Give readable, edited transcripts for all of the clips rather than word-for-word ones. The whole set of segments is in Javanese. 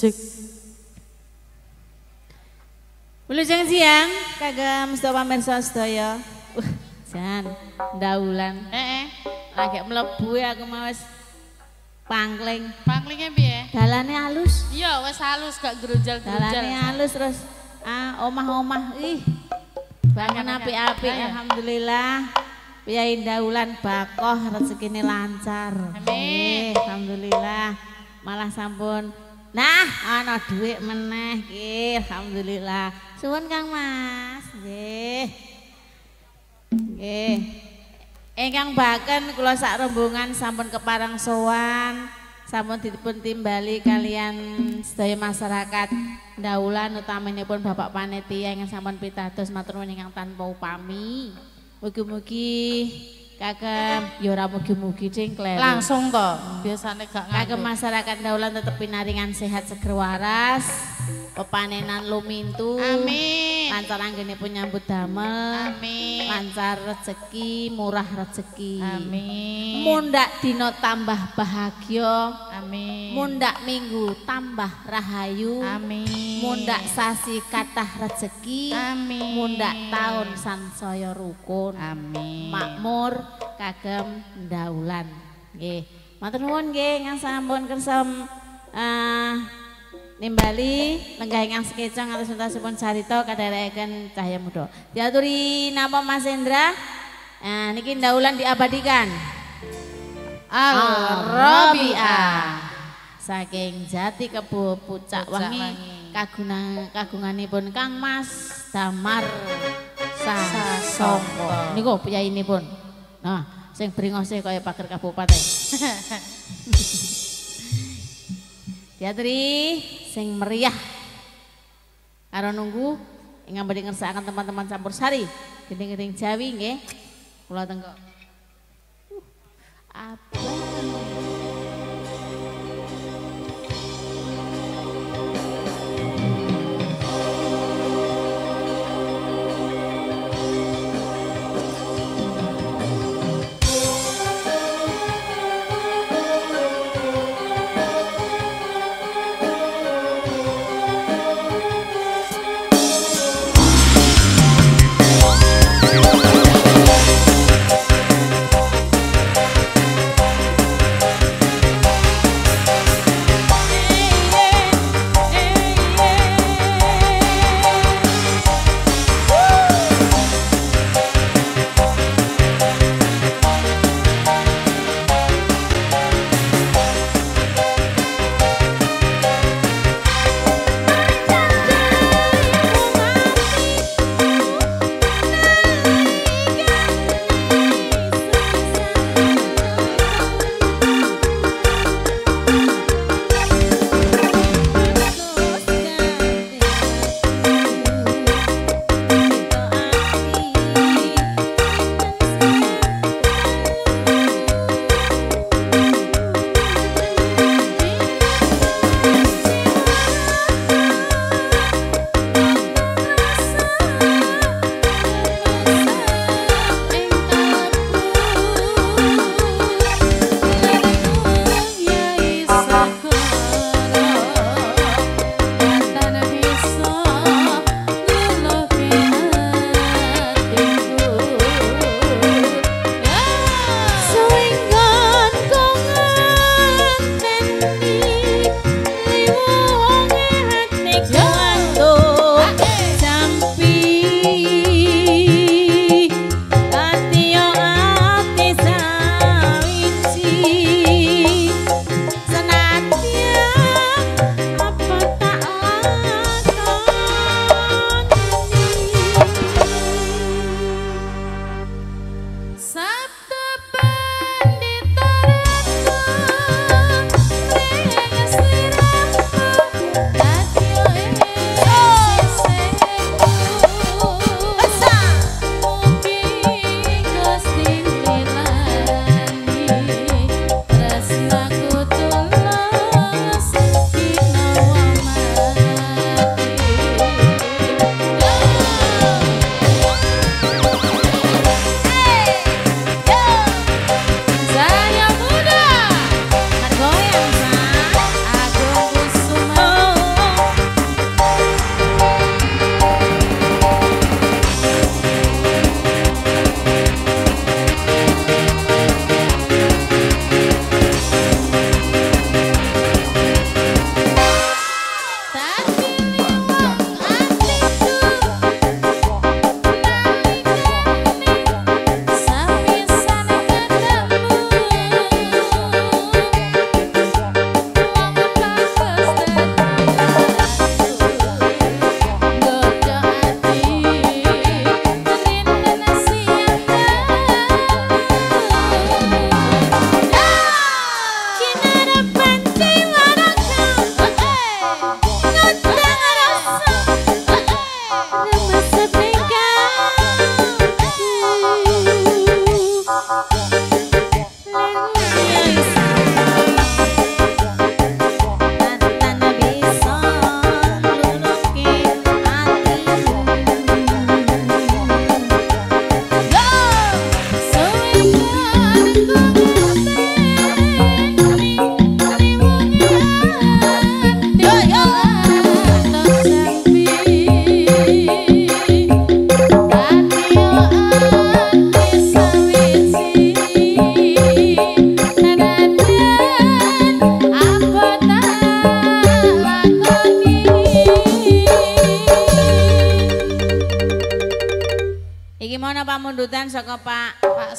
Musik. Wilujeng siang, kagem sedaya pamirsa sedaya. Jan, ndaulan. Lagi mlebu aku mau wis pangling. Panglingnya piye? Dalane halus. Iya, wis halus gak grunjal-grunjal. Dalane halus terus omah-omah. Ih. Bangun apik-apik alhamdulillah. Piyai ndaulan bakoh rezekine lancar. Amin. Alhamdulillah. Malah sampun nah ana dhuwit meneh iki alhamdulillah. Suwun Kang Mas. Nggih. Nggih. Ingkang baken kula sak rombongan sampun keparang sowan, sampun dipun timbali kalian sedaya masyarakat Ndaulan utaminipun Bapak Panitia ingkang sampun pitados matur nuwun ingkang tanpa upami. Mugi-mugi kagem ya ora mugi-mugi cing kleru. Langsung kok. Biasane gak kagem masyarakat Ndaulan tetep pinaringan sehat seger waras, pepanenan lumintu. Amin. Lancar anggenipun nyambut damel. Amin. Lancar rezeki, murah rezeki. Amin. Mundhak dina tambah bahagia. Amin. Mundhak minggu tambah rahayu. Amin. Mundhak sasi kathah rezeki. Amin. Mundhak taun sansaya rukun. Amin. Makmur kagem Ndaulan. Nggih. Matur nuwun nggih ingkang sampun kersa nimbali lenggah ingkang sekecong atus tuntasipun carita kadherekaken Cahya Muda. Diaturi napa Mas Hendra? Nah, niki Ndaulan diabadikan. Al-Rabi'ah saking Jati Kebo Pucak Wangi kagunganipun Kang Mas Damar Sasongko. Niku piyainipun. Nah, sing bringose kaya pager kabupaten. Diaturi sing meriah karo nunggu ingkang badhe ngersakaken teman-teman campur sari gending-gending Jawi nggih kula tenggo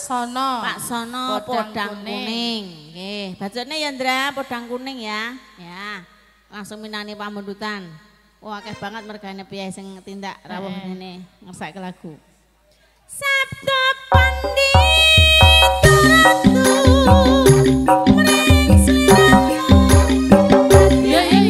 Sono. Pak Sono podang kuning. Nggih, bacane ya Ndra podang kuning ya. Ya. Langsung minani pamundutan. Wah, akeh banget mergane piye sing tindak rawuh ngene ngersake lagu. Sabda pandi turatu mring sliramu. Ya ya.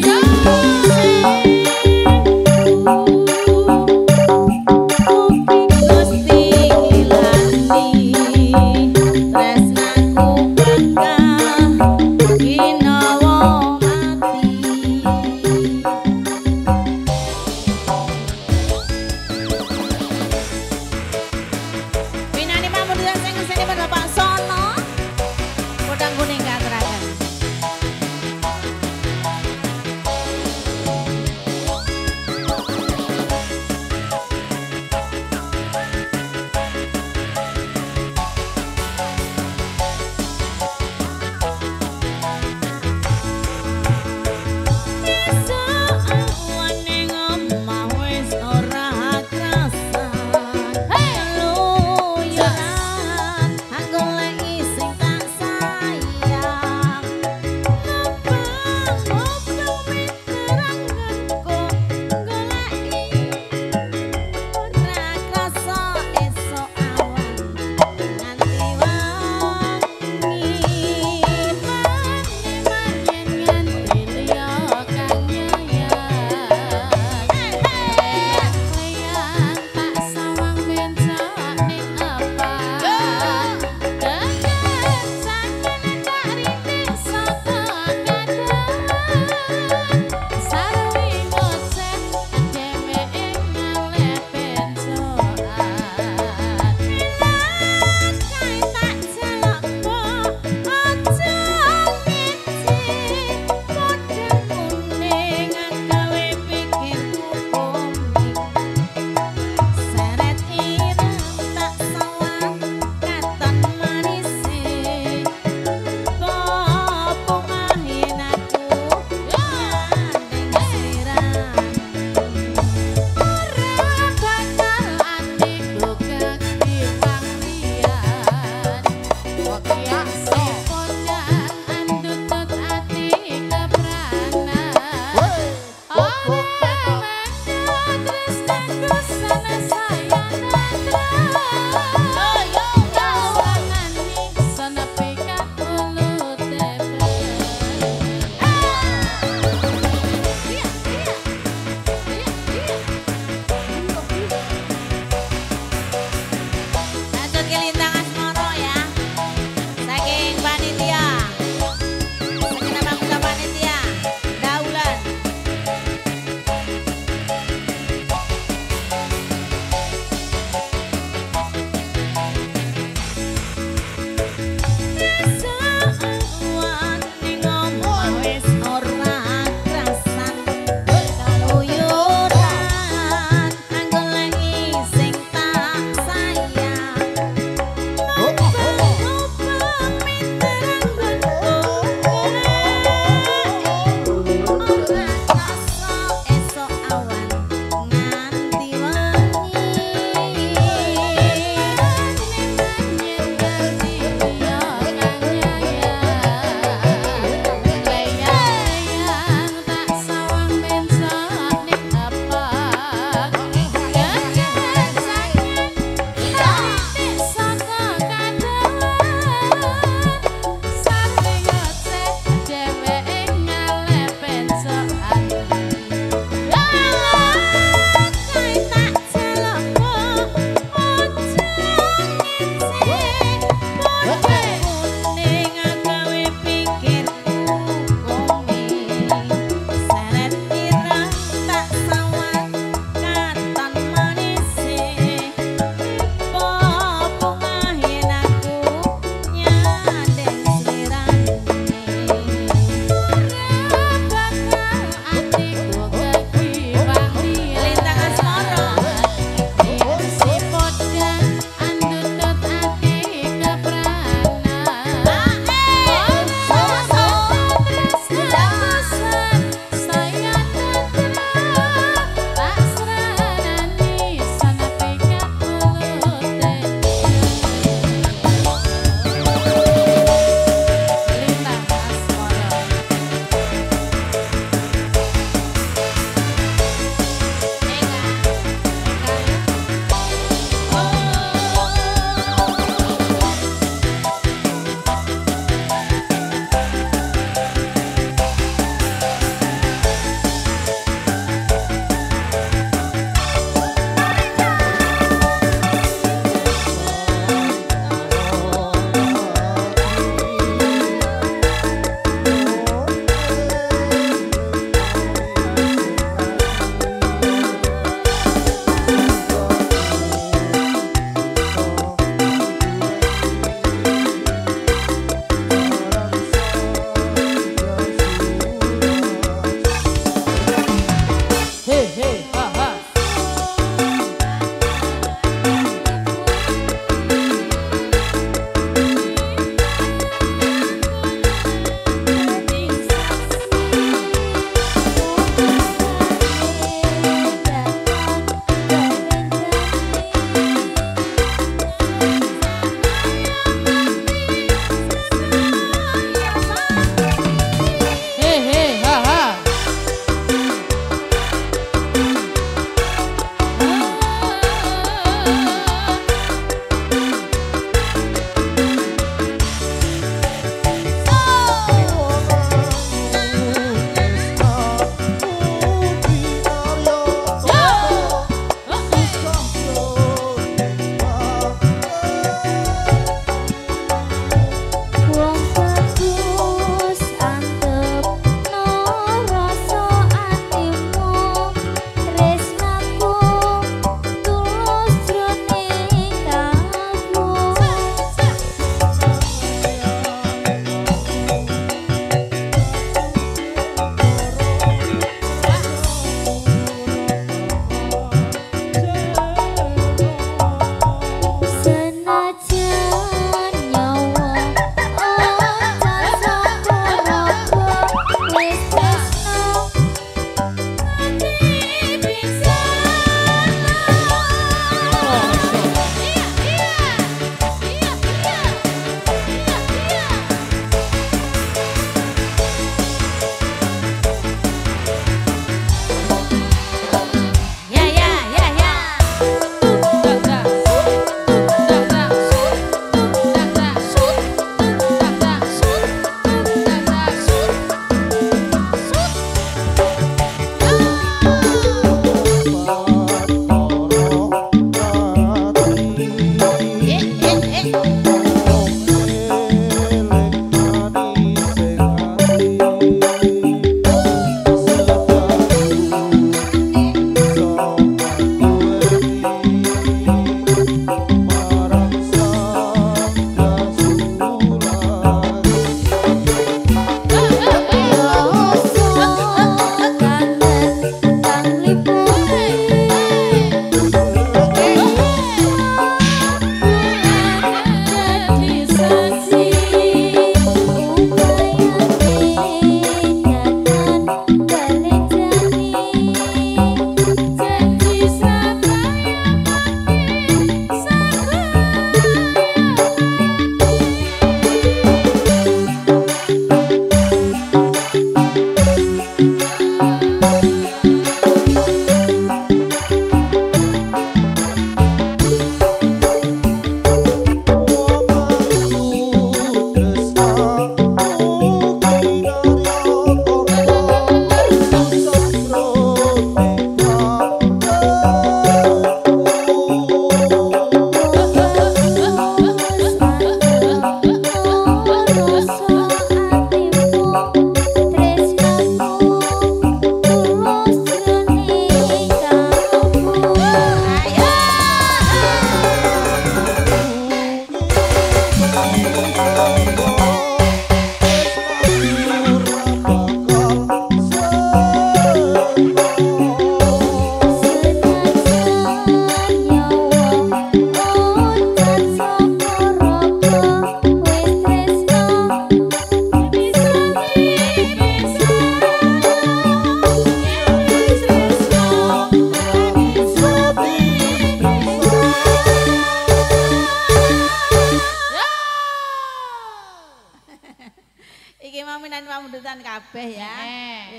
kabeh ya.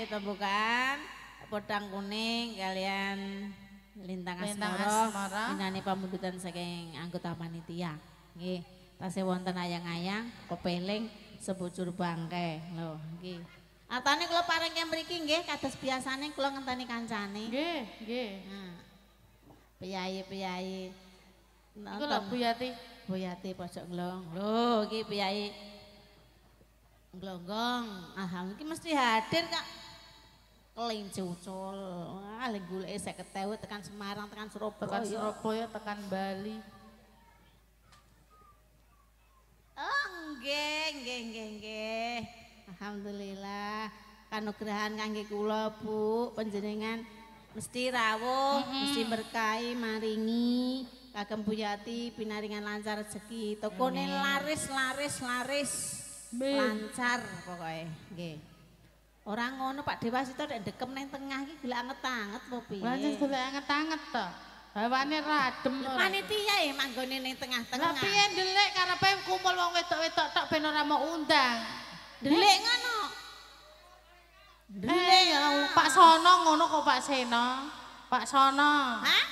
Itu bukan podang kuning kalian lintang asmara minani pamundutan saking anggota panitia. Nggih, tasih wonten ayang-ayang kepeling sebujur bangke lho nggih. Atane kula paring mriki nggih kados biasane kula ngenteni kancane. Nggih, nggih. Nah. Piyayi-piyayi. Iku lho Buyati. Buyati pojok nglong. Lho iki piyayi Glonggong, iki mesti hadir Kak. Kelinci ucul. Wah, lek goleke 50.000 tekan Semarang, tekan Surabaya, tekan Bali. Oh, nggih. Alhamdulillah. Kanugrahan kangge kula, Bu, panjenengan mesti rawuh, mesti berkahi maringi kagem Buyati pinaringan lancar rezeki. Tokone laris. Lancar pokoknya nggih. Ora ngono Pak Dewasito nek dekem nang tengah iki golek anget-anget apa piye? Lanjut golek anget-anget to. Hawane radem ora. Panitia ya manggone ning tengah-tengah. Lah piye ndelik karepe kumpul wong wedok-wedok tok ben ora mau undang. Ndelik ngono. Ndelik Pak Sono ngono kok Pak Seno. Pak Sono. Hah?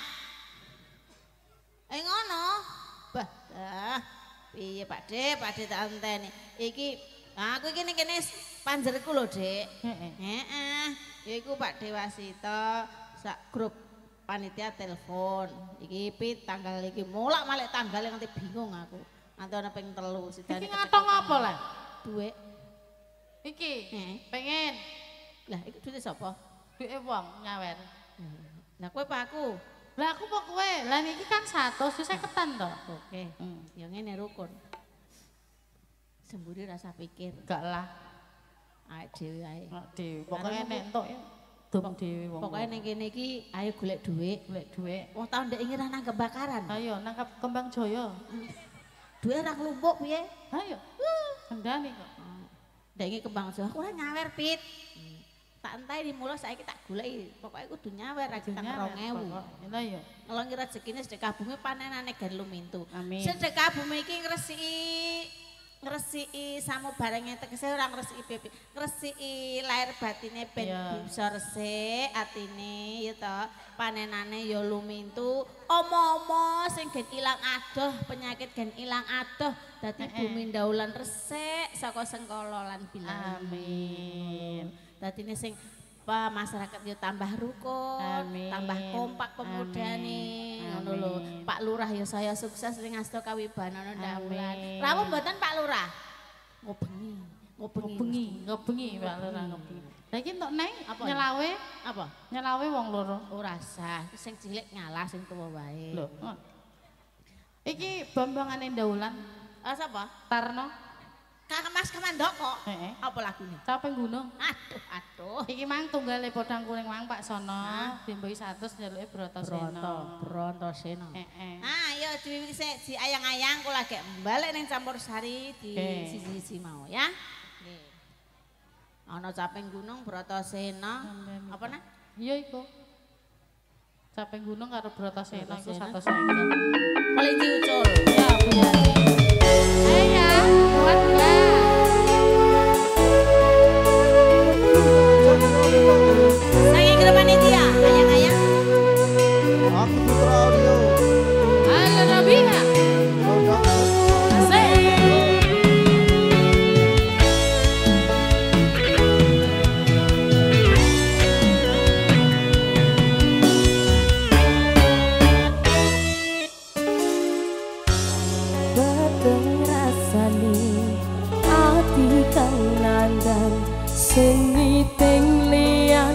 Ngono. Bah, piye Pak De tak enteni. Iki aku iki ning kene panjerku lho, Dik. Heeh. Ya iku Pak Dewasito sak grup panitia telepon. Iki pit tanggal iki mulak-malik tanggal nganti bingung aku. Nganti ana ping 3 sidane. Iki ngatong apa lah? Duit. Iki. Pengen. Lah iki duit sapa? Duit wong nyawer. Lah kowe apa aku? Lah aku kok kowe. Lah niki kan 150 to. Oke. Ya ngene rukun. Semburi rasa pikir. Gak lah. Awake dhewe ae. Dhewe. Pokoke nek entuk dom dhewe wong. Pokoke ning kene iki ayo golek dhuwit. Wong tau ndek ingin nang kebakaran. Ayo nangkap Kembang Jaya. Dhuwit ora klumpuk piye? Ayo. Kendani kok. Ndek iki Kembang Jaya ora nyawer pit. Tak entai dimulai saiki tak goleki. Pokoke kudu nyawer aja tak 2000. Lha iya. Ngelongi rezekine sedekah bumi panenane gen lumintu. Amin. Sedekah bumi iki ngresiki samubarenge tegese ora ngresiki pipi. Ngresiki lahir batine ben bisa resik atine ya to. Panenane ya lumintu. Omo-omo sing gen ilang adoh, penyakit gen ilang adoh. Dadi bumi ndaulan resik saka sengkala lan bilang. Amin. Dadine sing masyarakat yo tambah rukun, tambah kompak pemudane. Ngono lho. Pak Lurah ya saya sukses ning asta kawibanan ndaulan. Rawuh mboten Pak Lurah? Ngobengi Pak Lurah ngobengi. Lah iki entuk neng nyelawe? Apa? Nyelawe wong loro. Ora sah, sing cilik ngalah sing tuwa wae. Lho. Iki bombongane ndaulan. Sapa? Tarno. Kakak Mas Kamandoko. Apa lagune? Caping Gunung. Aduh. Iki mang tunggale podang kuning mang Pak Sono, Bimboy 100 njaluke Brotoseno. Brotoseno. Ayo diwiwiti sik ayang-ayang kula gek balik ning Campur Sari di sisi mau ya. Nggih. Ana Caping Gunung Brotoseno. Apa nah? Iya iku. Caping Gunung karo Brotoseno iku 150. Kelinci ucul. Ya, Buyati. Ya, buat Saking grup panitia, ayang-ayang. Aku Putra Audio. Halo Rabia. Sing witing liyan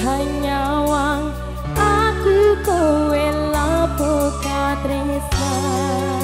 hanya wang aku kowe lapo katresnan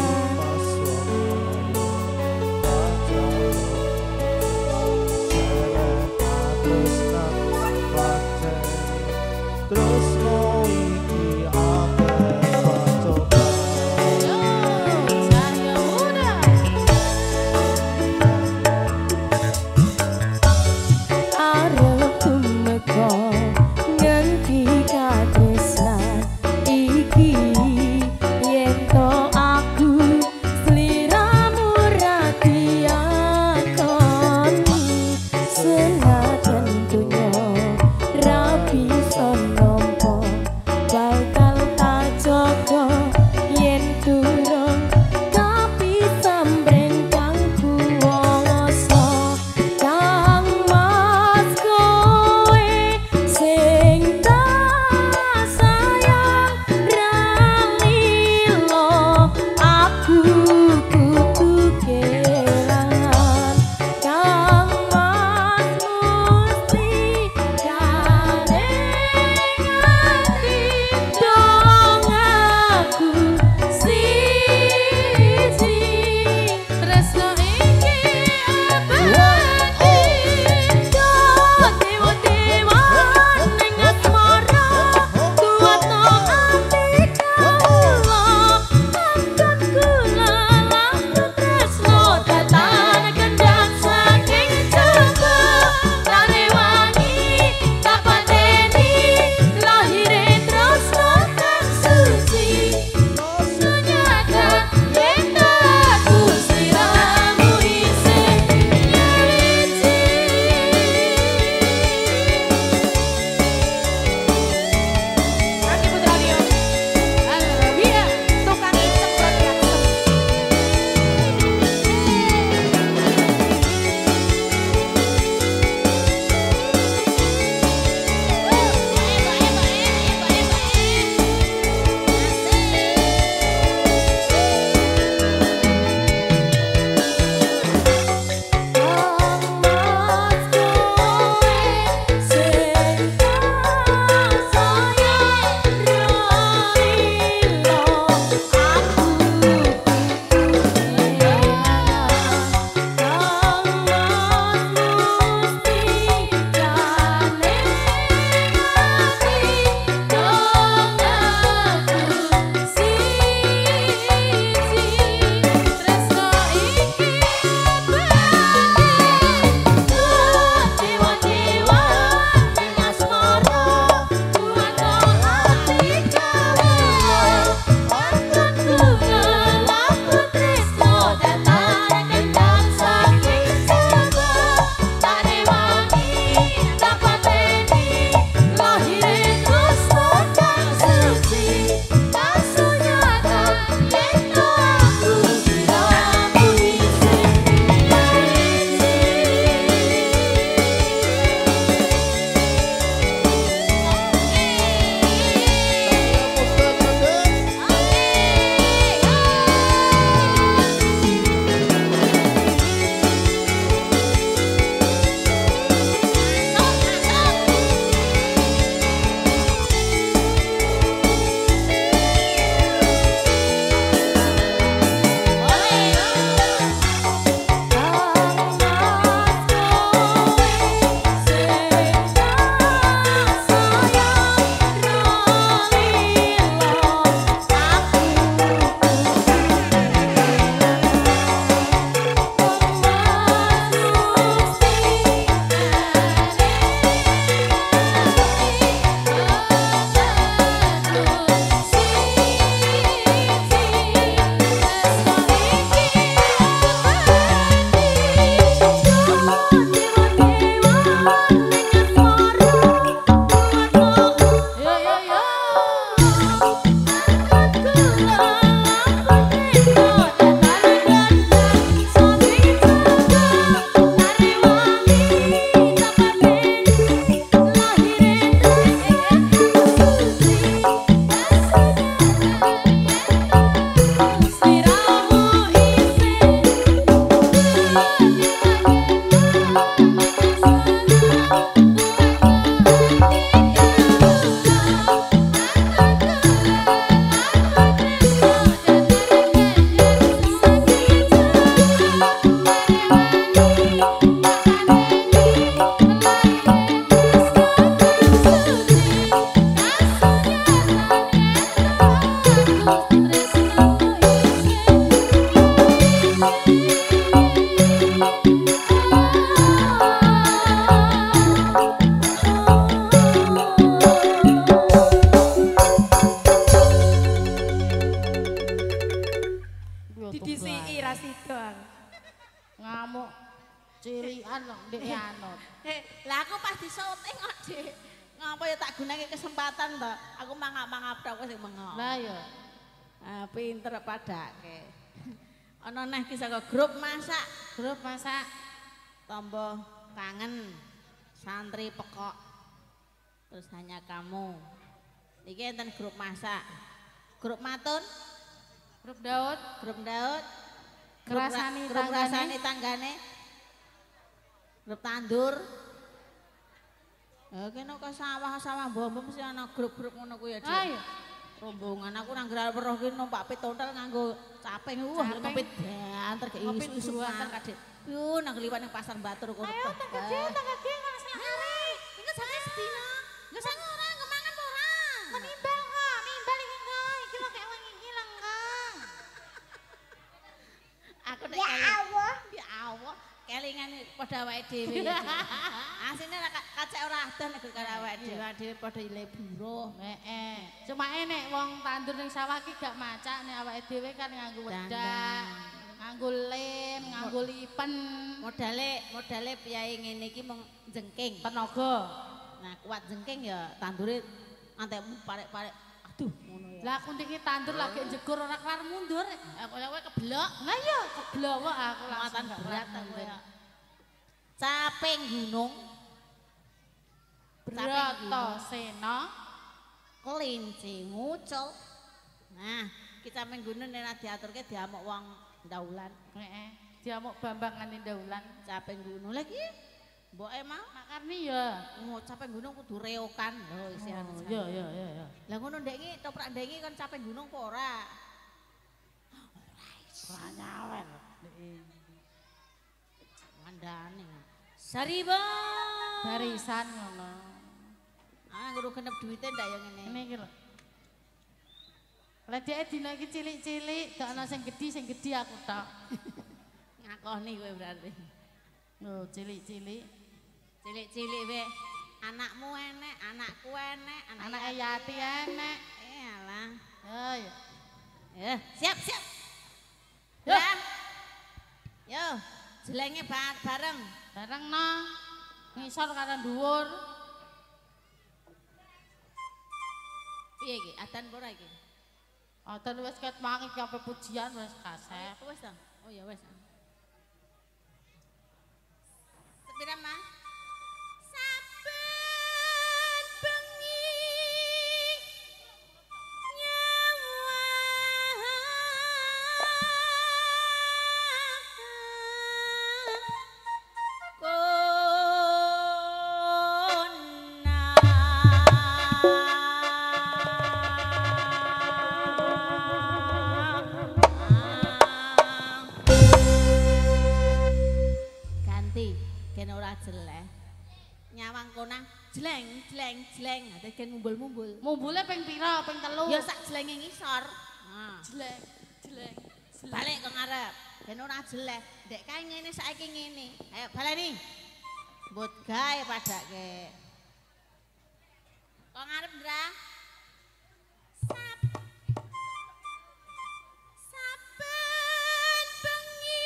Cilian kok ndek anut. Lah aku pas disoting kok, Dik. Ngapa ya tak gunake kesempatan to. Aku mangap-mangap tok sing mengo. Lah ya. Pinter padake. Ana neh ki saka grup masak. Grup masak Tombo kangen. Santri pekok. Terus hanya kamu. Iki enten grup masak. Grup matun, grup Daud, grup Daud. Kerasani tanggane. Grup tandur. Kene kok sawah-sawah bom mesti ana grup-grup ngono kuwi ya, Dik. Ayo. Rombongan aku nang Geral Weruh ki numpak pitontel nganggo caping. Ngopit banter ke isu-isu banter Dik. Yo nang liwat nang pasar Batur kono. Ayo tangga ge nang sare. Engko sampe sedina. Engko sang ora kemangan ora. Menimbang kok, nimbal iki kok. Iki lho kek wengi iki lho kok. Aku nek ya Allah. Kelingan padha awake dhewe. Asine kacek ora adoh nek karo awake dhewe padha ile buruh. Heeh. Cuma nek wong tandur ning sawah ki gak macak nek awake dhewe kan nganggo wedak, nganggo lem, nganggo lipen. Modale piyae ngene iki mung jengking. Tenaga. Nah, kuat jengking ya tandure antekmu parek-parek. Aduh, ngono ya. Lah aku iki tandur lagi jegur ora kelar mundur. Aku kowe keblok. Lah iya keblok aku Muatan langsung berat aku ya. Caping gunung. Bratasena kelinci ngucul. Nah, ki caping gunung nek diaturke diamuk wong ndaulan. Heeh. Diamuk Bambang ngene ndaulan. Caping gunung lagi. Mboke mau Makarni ya. Caping gunung kudu reokan lho isian. Iya. Lah ngono ndek iki toprak ndek iki kan caping gunung apa ora? Ora nyawer. Mandane. Sariba. Barisan ngono. Kudu genep duwite ndak ya ngene. Ngene iki lho. Lah dhek dina iki cilik-cilik, gak ana sing gedhi aku tok. Ngakoni kowe berarti. Lho, cilik-cilik. Cilik-cilik we. Anakmu enek, anakku enek, Anake Yati enek. Iyalah. Oh ya. Siap. Ya. Yo, jelenge bareng. Bareng no. Ngisor karo dhuwur. Piye iki? Adan apa ora iki? Adan wis ket mangi ki ape pujian wis kasep. Wis ta? Oh ya wis. Sepira mah? Saben bengi nyawa ganti gen ora jeleh nyawang konang jleng ate gen mumbul-mumbul Mumbule ping pira? Ping 3. ya sak jlenge ngisor Jelek. balik ke ngarep gen ora jeleh ndek kae ngene saiki ngene ayo baleni mbut gawe padake kok ngarep Ndra saben bengi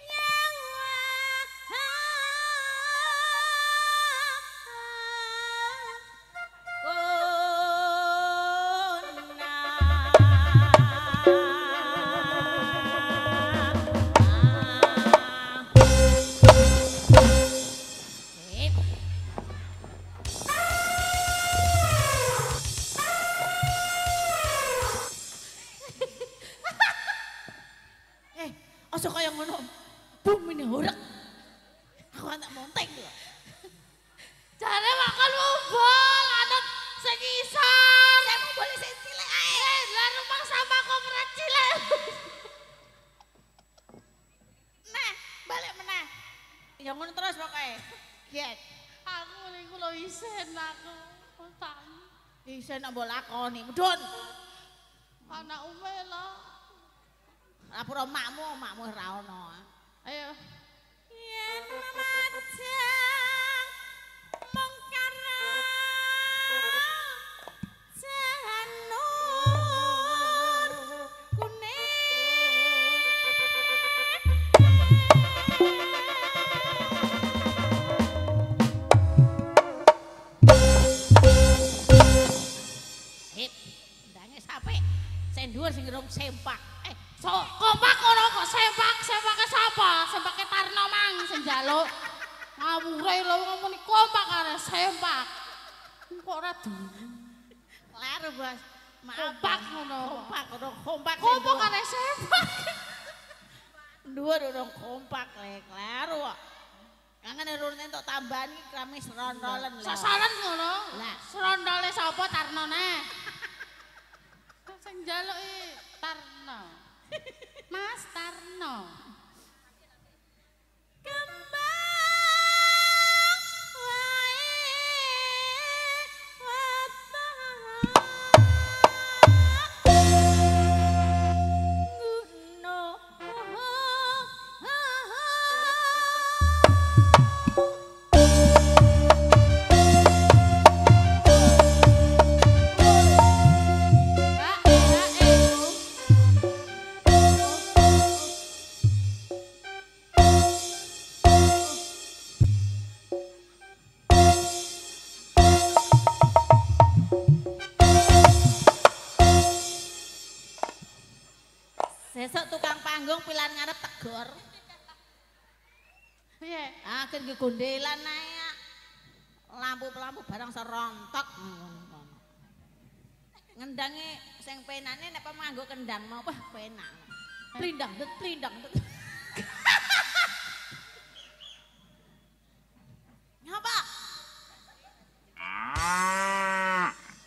nyawa Ojo kaya ngono. Bumine horek. Aku anak monteng lho. Jare makan mumbul anut sing isor. Saya mau boleh sing cilik ae. Lah rumah sama kok ora cilik. Nah, balik meneh. Ya ngono terus pokoke. Giat. Aku niku lho isen aku. Tak. Bisa nak mbok lakoni, mudhun. Anak umela. Lapor makmu ora ono. Ayo. Yen majang mungkar janur kuning njaluk. Ngawure lho ngomong kompak karo sempak. Kok ora dulu. Lar, Bos. Kompak ngono. Kompak. Kompak karo sempak. Dhuwur urung kompak lek kleru kok. Angene rune entuk tambahan iki kami serondolen lho. Sasaran ngono. Lah, serondole sapa Tarnone? Sing njaluk Tarno. Mas Tarno. Sesuk tukang panggung pilan ngarep tegor. Piye? Akhir ki gondelan ae. Lampu-lampu barang serontok. Ngendange sing penane nek pemanggo kendang mau wah penak. Plindang det. Ngapa?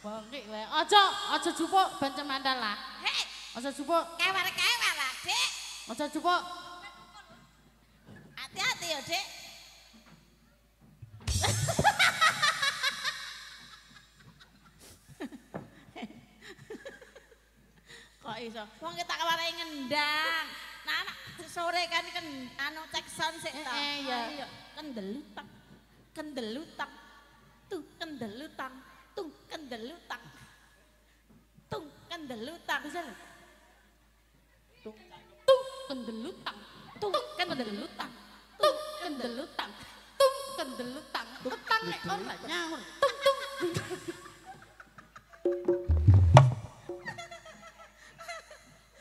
Bangkik wae. Aja jupuk ben cemandal lah. Hei, Aja jupuk. kewar lah, Dik. Aja jupuk. Hati-hati ya, Dik. Kok iso? Wong kita kaware ngendang. Nah, anak sore kan anu cek sound sik ta. Iya. Kendelutang. Tuh kendelutang. Tung kendelutang. Bisa lho. Kendelutang. Kendelutang. Kendelutang. Petang nek ora nyaur.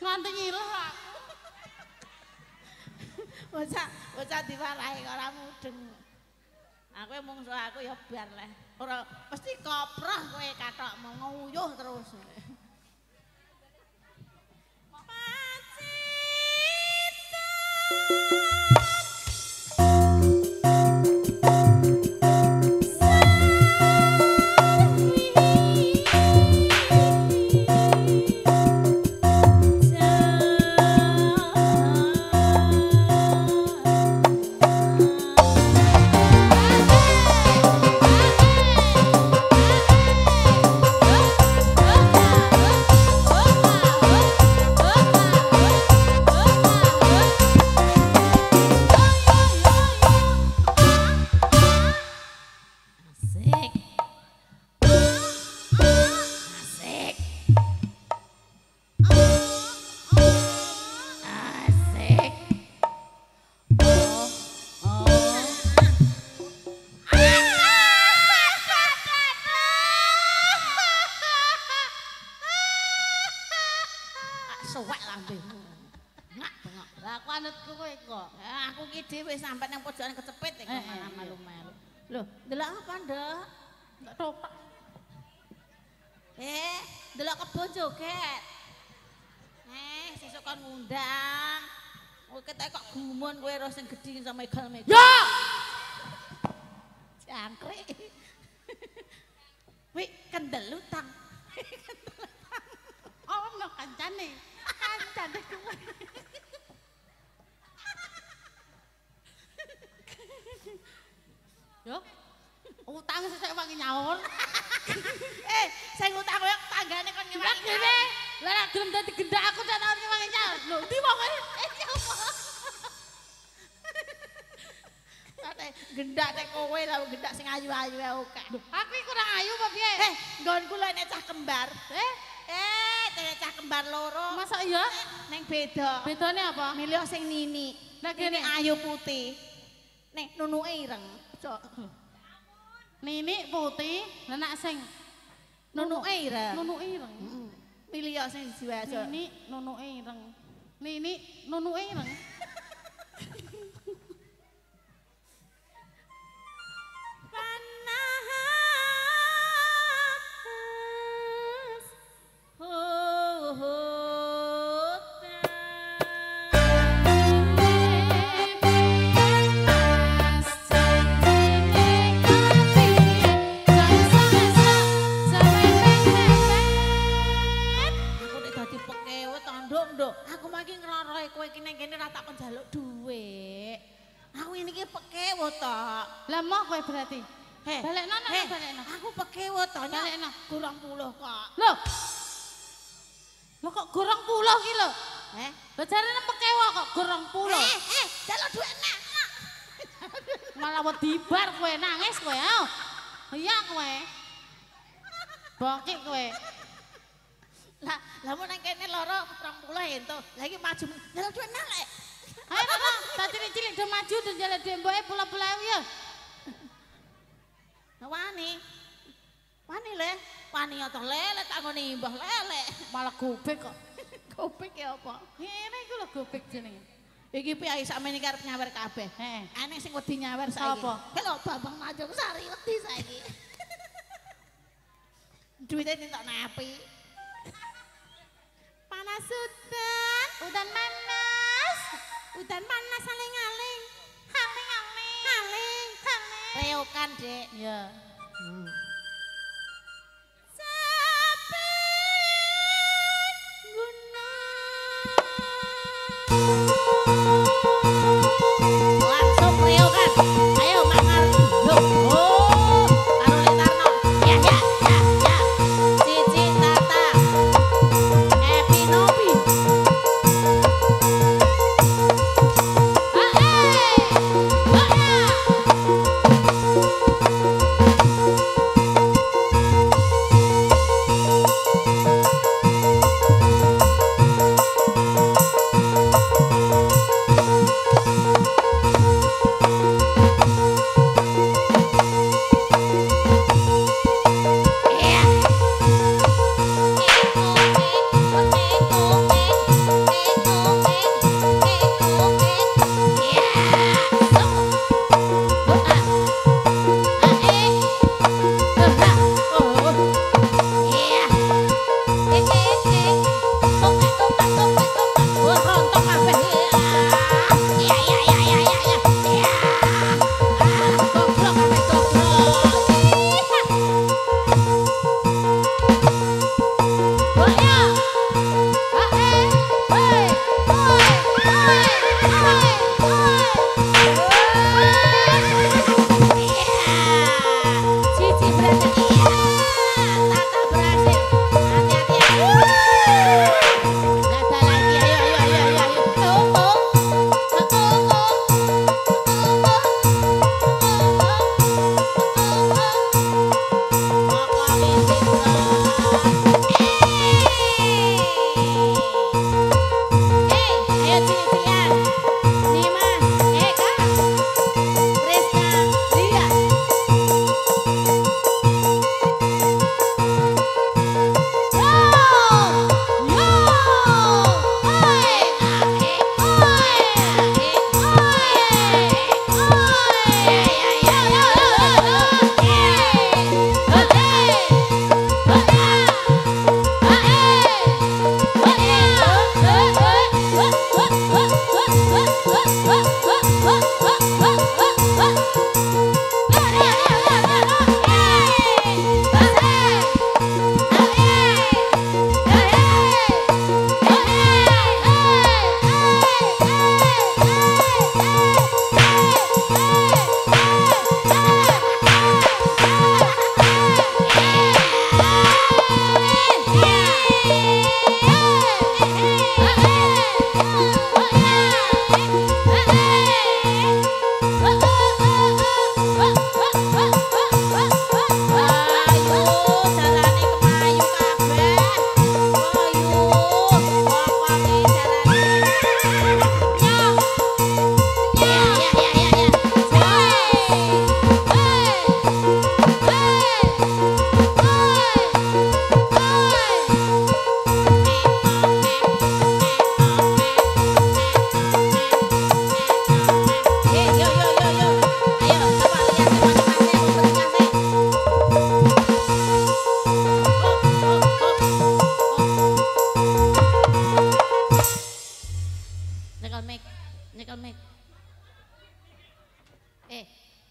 Nganti ngiluh aku. Bocah diwarahi ora mudeng. Aku mungsu aku ya biar leh. Ora mesti koproh kowe kathok mau nguyuh terus. Suwek lambemu. Ngak bengok. Lah aku anutku kowe kok. Aku ki dhewe sampe nang pojokan kecepit kok malah melu-melu. Lho, delok apa, Nduk? Ndak topak. Delok kebon joget. Sesuk kon ngundang. Kowe ketek kok gumun kowe ro sing gedhi sama megal-megal. Ya! Jangkrik. Wih, kendelutang. Ono kancane. Kancane kowe. Yo. Utang sesek wangi nyaur. Sing utang kowe tanggane kon Lah ngewangi. kene. Lah nek gelem dadi gendak aku tak tau wangi nyaur. Lho, ndi wong Gendak nek kowe lah gendak sing ayu-ayu ae oke. Aku iki kurang ayu apa piye? Nggonku lho nek cah kembar. Nek cah kembar loro. Masa iya? Ning beda. Bedane apa? Milih sing nini. Lah Kene kene ayu putih. Nek nunuke ireng. Nini putih, lah nek sing Nunuke ireng. nunuke ireng. Milih sing diwasa. Nini nunuke ireng. Nini nunuke ireng. duwe. Aku ini ki pekewo tok. Lah mok kowe berarti. Balekno nek balekno. Aku pekewo tok. Balekno 20 kok. Loh. Loh kok 20 ki lho. Lah jarene pekewo kok 20. Jaluk duwe enak. Malah wedi bar kowe nangis kowe. Iya kowe. Bokek kowe. Lah mun nang kene loro 20 ento. Lah iki maju. Jaluk duwe enak lek. Ayo Nono, tadi cilik do maju do jalan demboke pula-pula ya. Wani. Wani le. Wani ya toh lele tak ngene imbah lele. Malah gobek kok. Gobek ya apa? Ngene iku lho gobek jenenge. Iki piye sakmene iki arep nyawer kabeh. Enek sing wedi nyawer saiki. Sapa? Lho Bambang Najung Sari wedi saiki. Duite entuk napi. Panas udan. Udan panas. Udan panas aling-aling. Aling-aling. Aling. Reokan, Dek. Ya. Langsung reokan. Ayo mangar. Oh, karo Letarno. Ya. Cici Tata. Happy Nobi.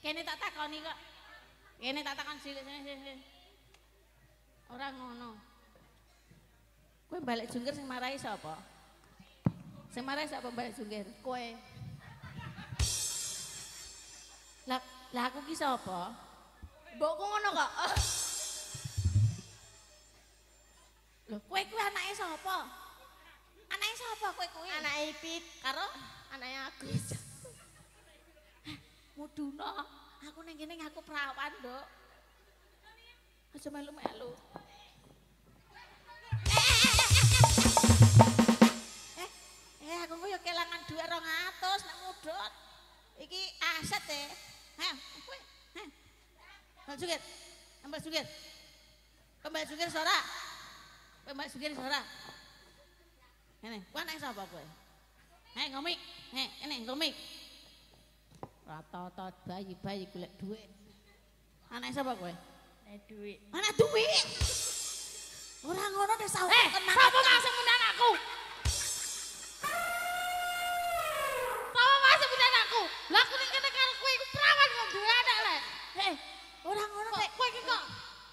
Kene tak takoni kok. Kene tak takon sini. Ora ngono. Kowe balik jungkir sing marahi sapa? Sing marahi sapa balik jungkir? Kowe. Lah aku ki sapa? Mbokku ngono kok. Lho, kowe kuwi anake sapa? Anake sapa kowe kuwi? Anake Ipit Karo anake Agus. Muduna, aku ning kene ngaku perawan, Nduk. Aja melu-melu. Aku yo kelangan dhuwit 200 nek mudhut. Iki aset e. Heh, kowe. Heh. Mbak Sugir. Mbak Sugir. Mbak Sugir sora. Mbak Sugir sora. Ngene, kowe anak sapa kowe? Heh, ngomik. Heh, ngene ngomik. Rata-rata bayi-bayi golek dhuwit. Anak sapa kowe? Nek dhuwit. Anak dhuwit. Ora ngono nek sawet kenapa sapa masuk mun anakku? Sapa masuk mun anakku? Lah aku ning kene karo kowe iku perawan kok duwe anak le. Ora ngono nek Kowe iki kok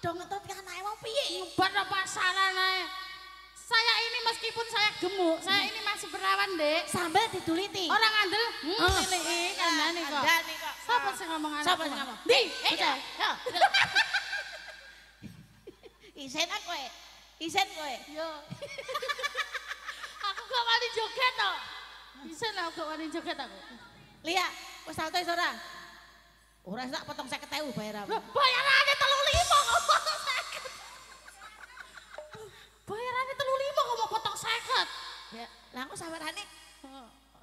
do ngetut ke anake wong piye? ngubat apa pasaran ae. Saya ini meskipun saya gemuk, saya ini masih perawan, Dek. Sambil diduliti. Orang ngandel, pilih kandhane kok. Kandhane kok. Sapa sing ngomong anakku? Sapa sing ngomong? Ndi? Yo. Isen kowe. Isen kowe. Yo. Aku gak wani joget to. Bisa lah aku gak wani joget aku. Lia, wis salto wis ora? Ora sak potong 50.000 bayar apa? Bayarane 35 kok potong 50. Bayarane 35 kok mau potong 50. Ya, lah aku sawerane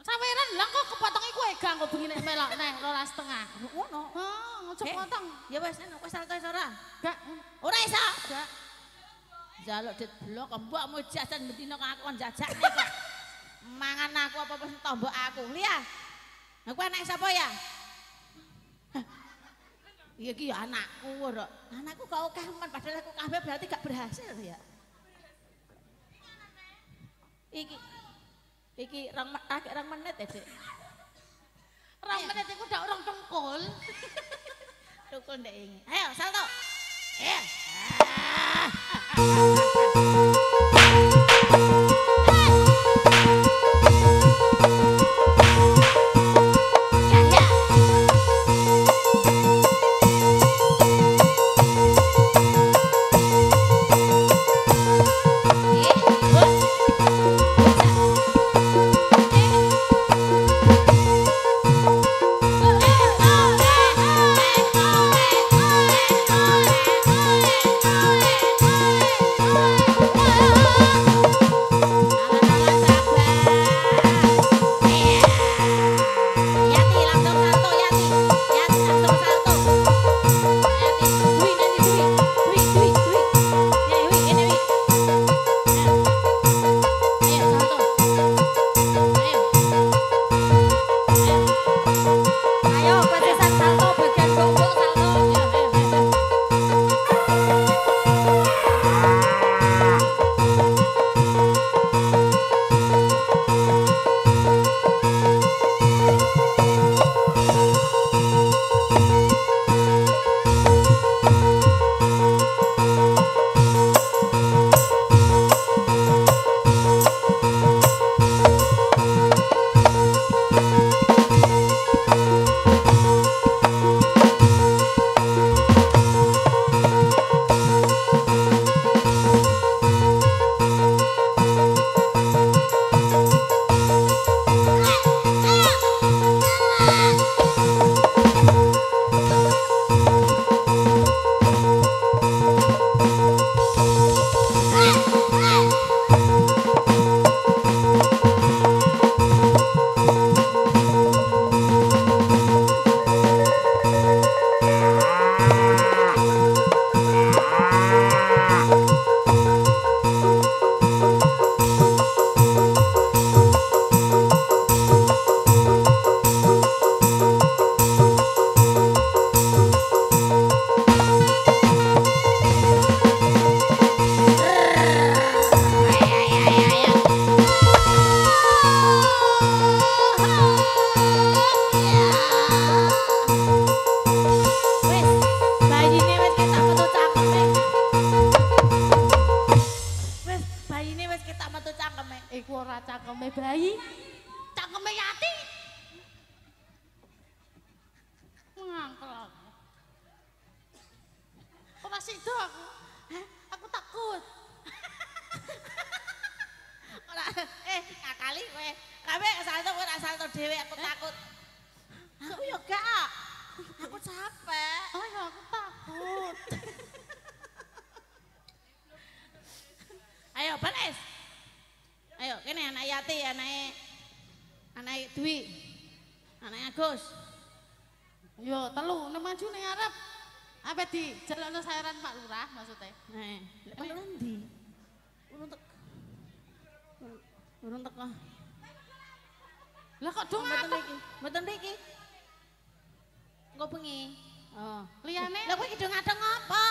Saweran lah kok kepotong iku ega kok bengi nek melok neh 2,5. ngono. Ojo potong. Ya wis nek wis salto wis ora? Gak. Ora iso. Gak. Jaluk dit blok mbokmu jajan bendina kok aku kon jajakne kok. Mangan aku apa wis tombok aku. Lia. Lah kowe anak sapa ya? Iya ki ya anakku ora. Anakku kok akeh men padahal aku kabeh berarti gak berhasil ya. Iki rong menit ya, Dik. Rong menit iku ndak orang tengkul. Tukul ndek ini. Ayo, salto. Ayo. Oh Anaknya Gus. Yo telu nek maju ning arep. Apa di jalukno sayaran Pak Lurah maksudnya? Lek Pak ndi? Urung teko. Lah kok dong Mboten mriki. Engko bengi. Oh, liyane. Lah kowe iki do ngadeng apa?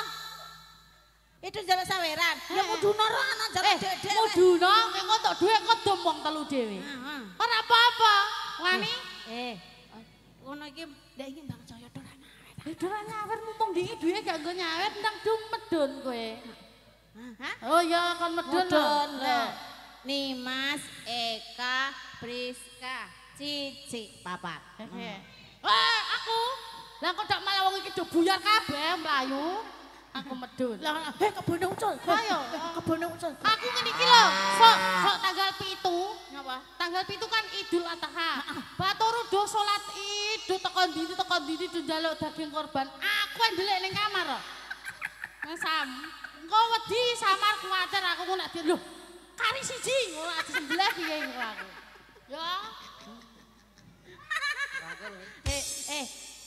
Itu jaluk saweran. Ya muduna ro ana jaluk dhewe. Muduna kowe entuk dhuwit kok dom wong telu dhewe. Ora apa-apa. Wani? Ngono iki ndak iki Mbak Jaya dolan. Dolan nyawet mumpung diki dhuwit gak nggo nyawet ndang dung medun kowe. Hah? Oh ya kon medun lho. Nimas, Eka, Priska, Cici, papat. Aku. Lah kok dak malah wong iki do buyar kabeh mlayu. Aku medun. Lah kebone ucul. Ayo, kebone ucul. Aku ngene iki lho, sok tanggal 7. Ngapa? Tanggal 7 kan Idul Adha. Baturu do salat Id, do teko ndi do njaluk daging korban. Aku ndelik ning kamar kok. Sam. Engko wedi samar kuwatir aku nek di lho. Kari siji ora disembelih piye kok aku. Ya.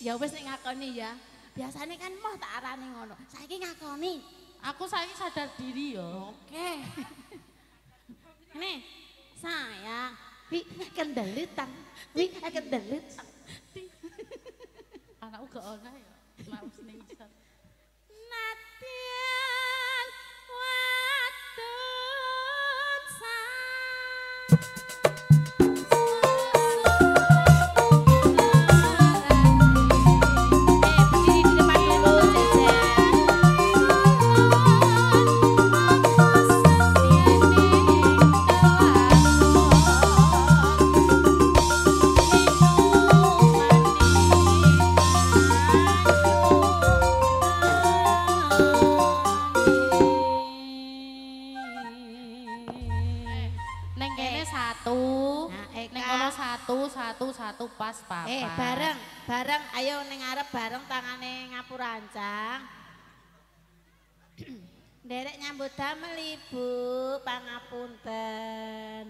Ya wis nek ngakoni ya. Biasanya kan moh tak arani ngono. Saiki ngakoni. Aku saiki sadar diri ya. Oke. Nih, sayang. Wi kendelutan. Wi kendelutan. Anakku gak ana ya. Laus ning isor. Natian wadon sa. Satu pas papa. Bareng ayo ning arep bareng tangane ngapurancang. Nderek nyambut damel Ibu, pangapunten.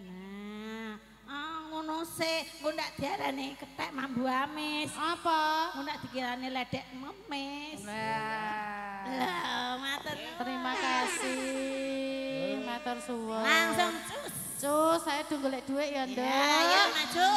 Nah, ngono sik, engko ndak diarani kethek mambu amis. Apa? Engko ndak dikirani ledek memis. Lah, matur. Terima kasih. Matur suwun. Langsung cus. Cus, saya tunggu golek duit ya, Nduk. Ya, maju.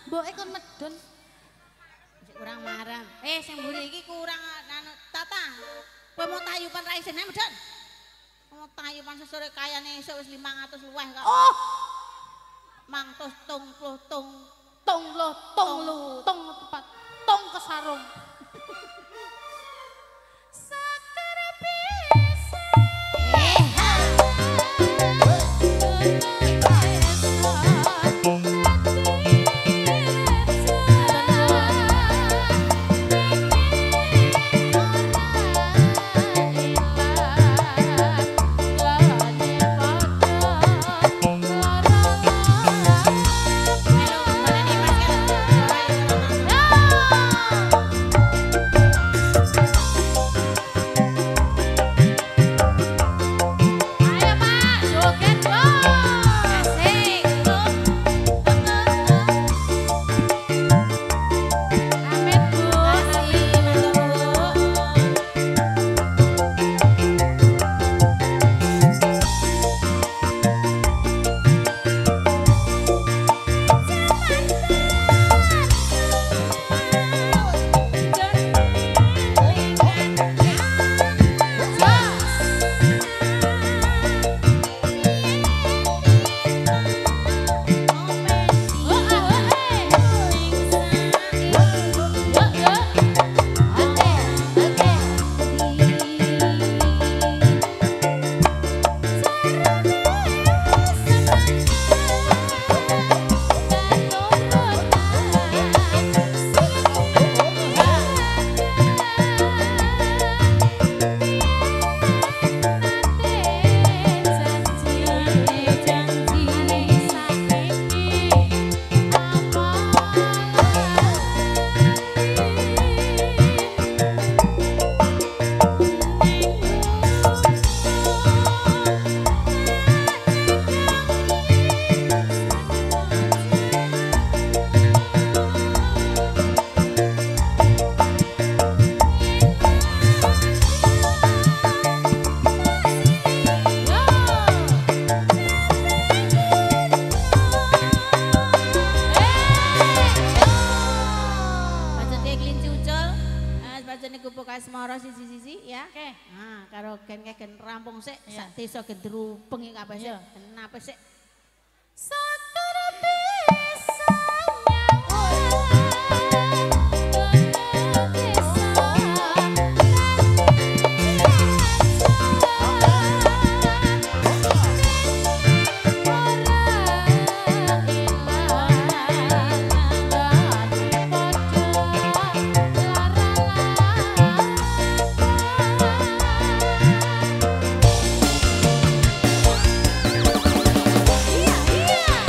Mboke kon medun. Kurang marah. Sing mburi iki kurang anu Tata. Kowe mau tayupan ra isin medun. Mau tayupan sesore kayane esuk wis 500 luwih kok. Oh. Mangtus tung tepat. Tong kesarung. Sakar bisa. Gen rampung sik sak desa gen drupengi kabeh sik. Kenapa sik? Sakar bisa yeah.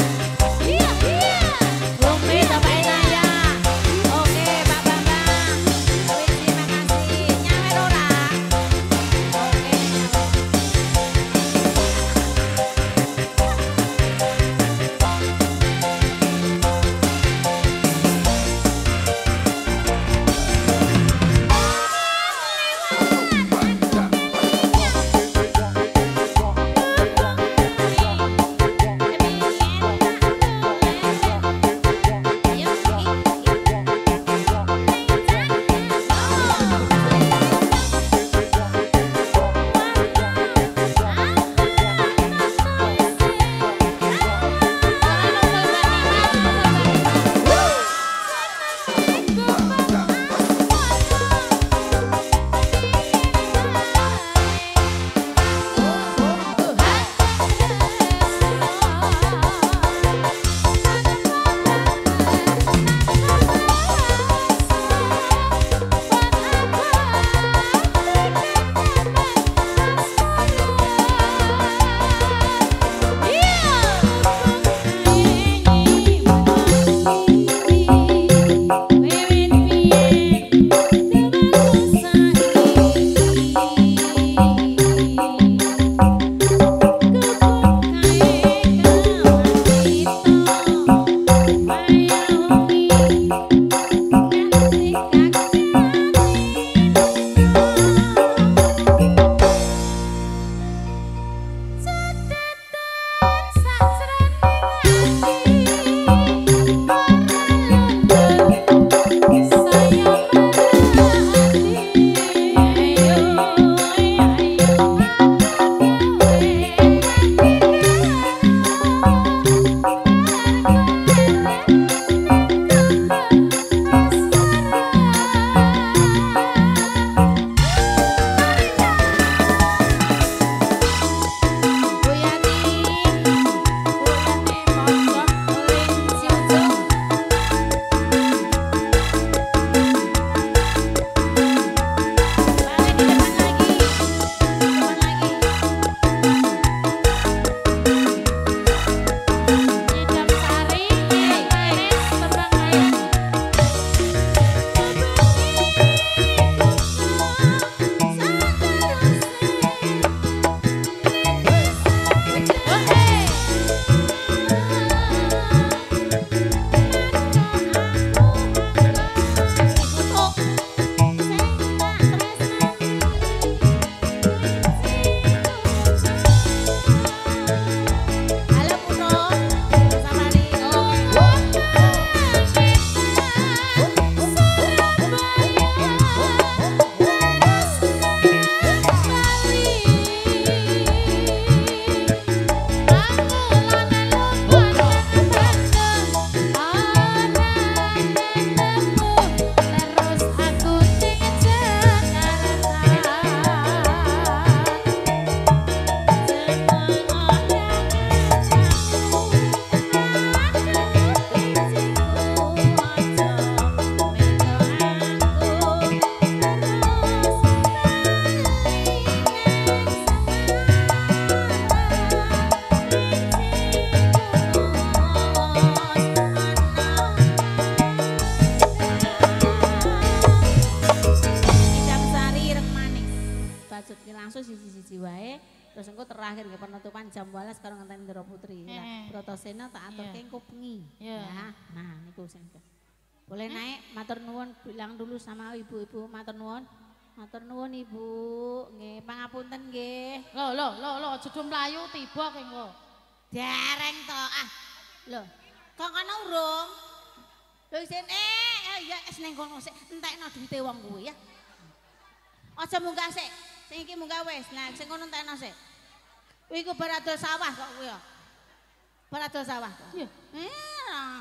Terus engko terakhir nggih penutupan jam 12 karo ngenteni Ndara Putri. Lah Bratasena tak aturke engko bengi. Ya. Nah niku sing. Boleh naik, matur nuwun bilang dulu sama ibu-ibu, matur nuwun. Matur nuwun Ibu. Nggih, pangapunten nggih. Lho, aja do mlayu tiba kowe engko. Dereng to. Ah. Lho, kok kono urung? Lho isin ya wis ning kono sik entekno duwite wong kuwi ya. Aja munggah sik. Sing iki munggah wis. Lah sing kono entekno sik. Kuwi ku bar adol sawah kok kuwi ya. Bar adol sawah. Iya.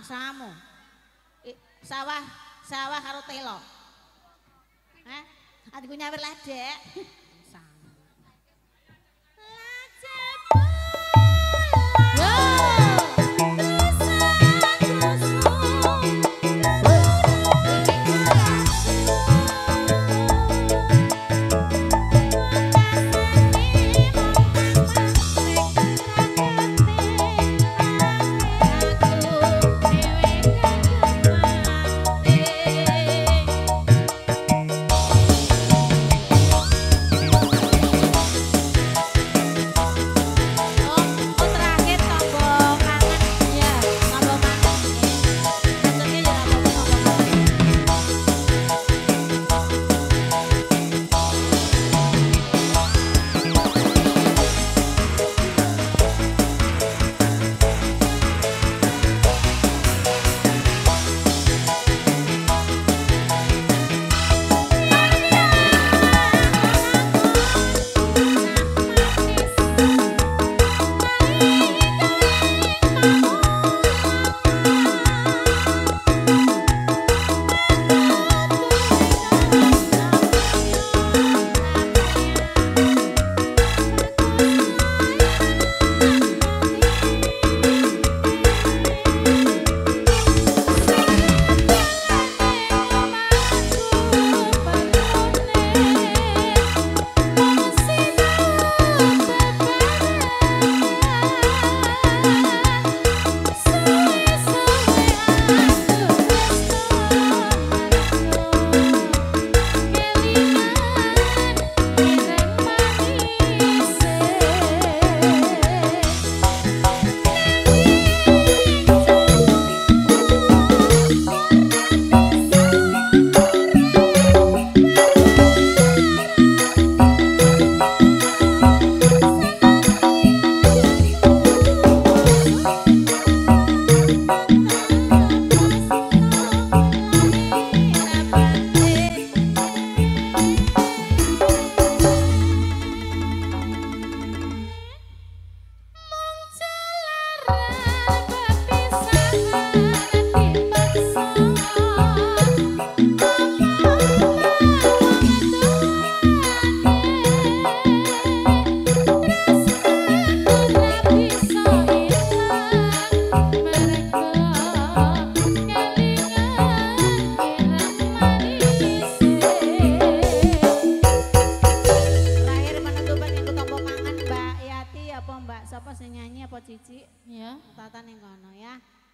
Samu. Sawah karo telo. Hah? Adikku nyawir lah, Dek. Sama.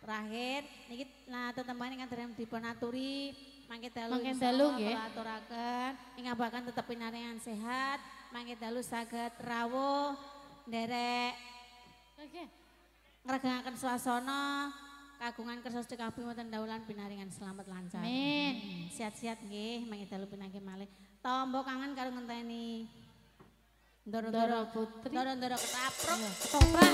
Terakhir niki tetemane kan dereng dipun aturi mangke dalu nggih aturaken ing ngabakan tetep pinaringan sehat mangke dalu saged rawuh nderek ngregangaken swasana kagungan kersa sedekah wonten daulan pinaringan selamat lancar. Amin. Sehat-sehat nggih mangke dalu pinanggih malih. Tombo kangen karo ngenteni Ndara Putri. Ndara ketapruk. Ketoprak.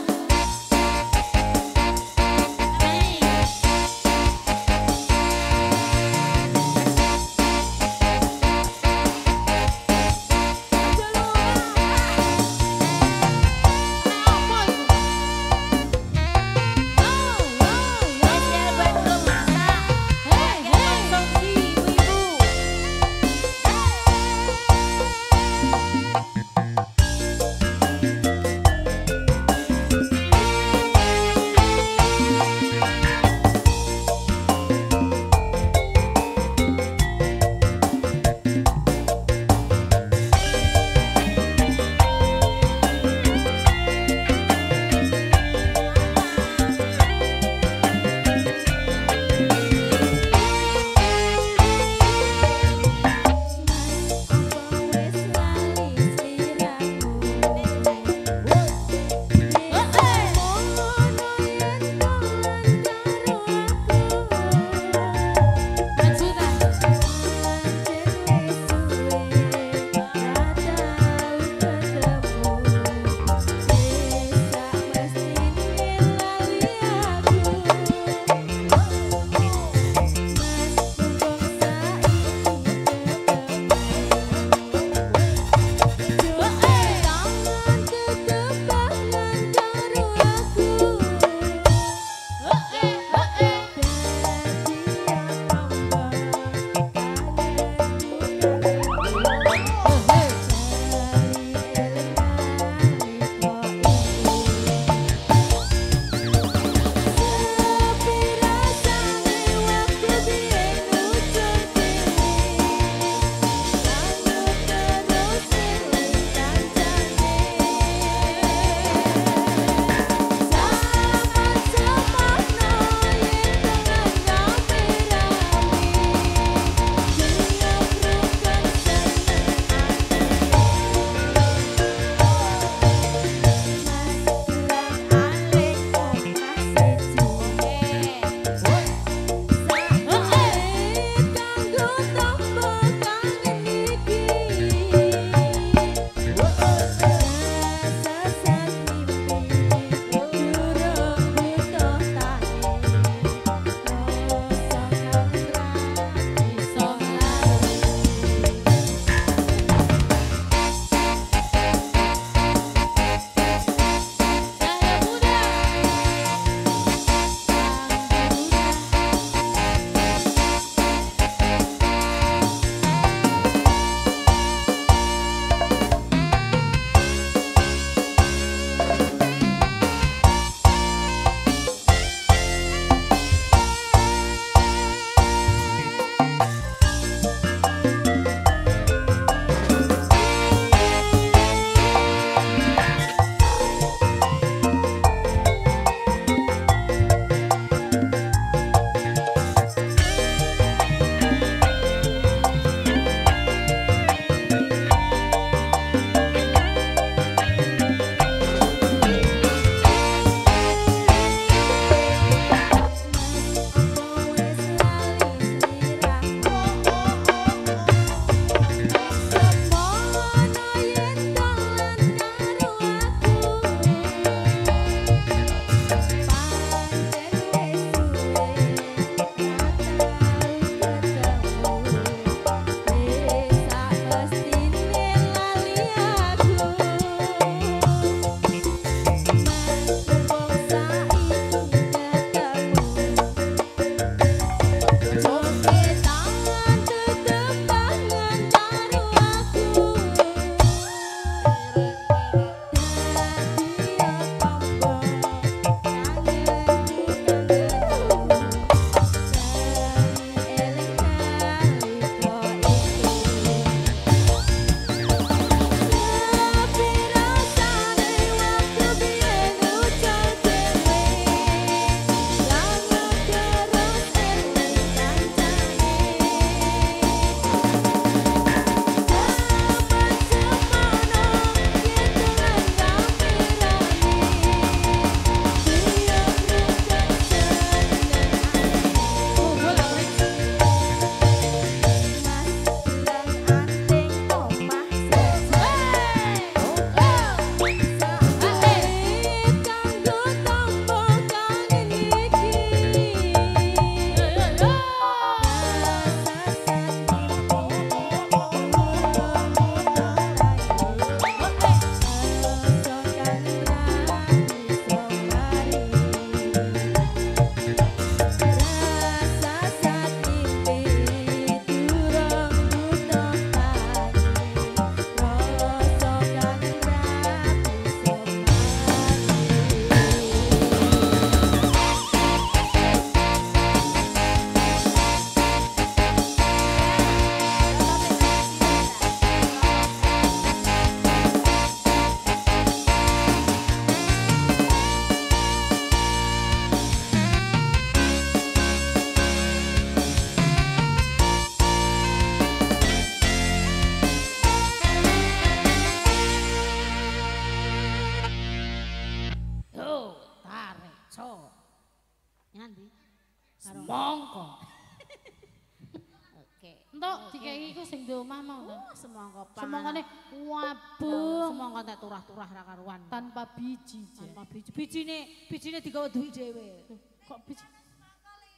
Entuk dikeki iku sing di omah mau to. Semangka panganan. Semangkane wabung. Semangka tak turah-turah ra karuan. Tanpa biji. Tanpa biji. Bijine digawa duwi dhewe. Kok biji?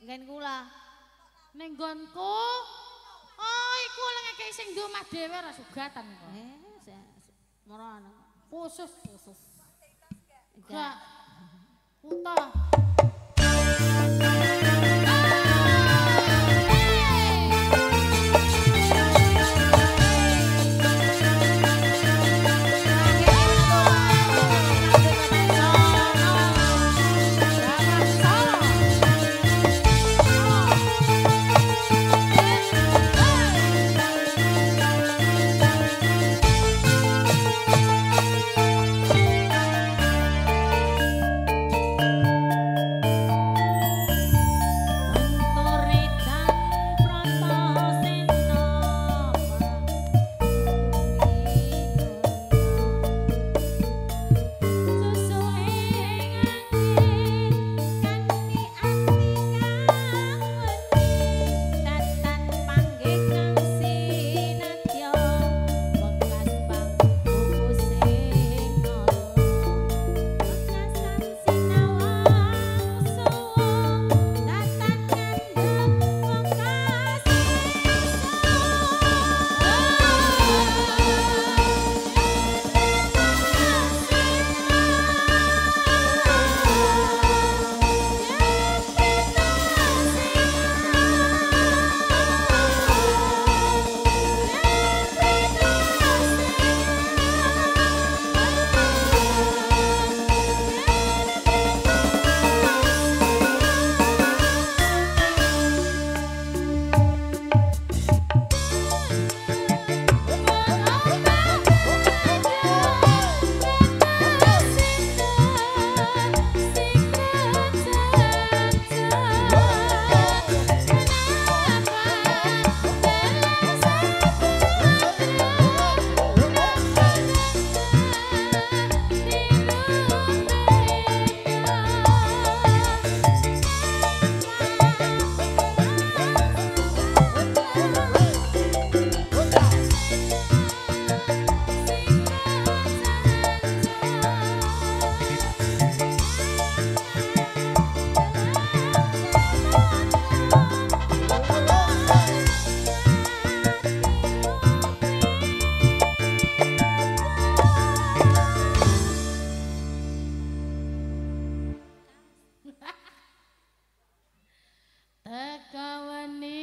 Nggen kula. Ning nggonku. Oh, iku lek ngekeki sing di omah dhewe ra sugatan kok. Moro ana. Khusus. Enggak. Utah. Tekaweni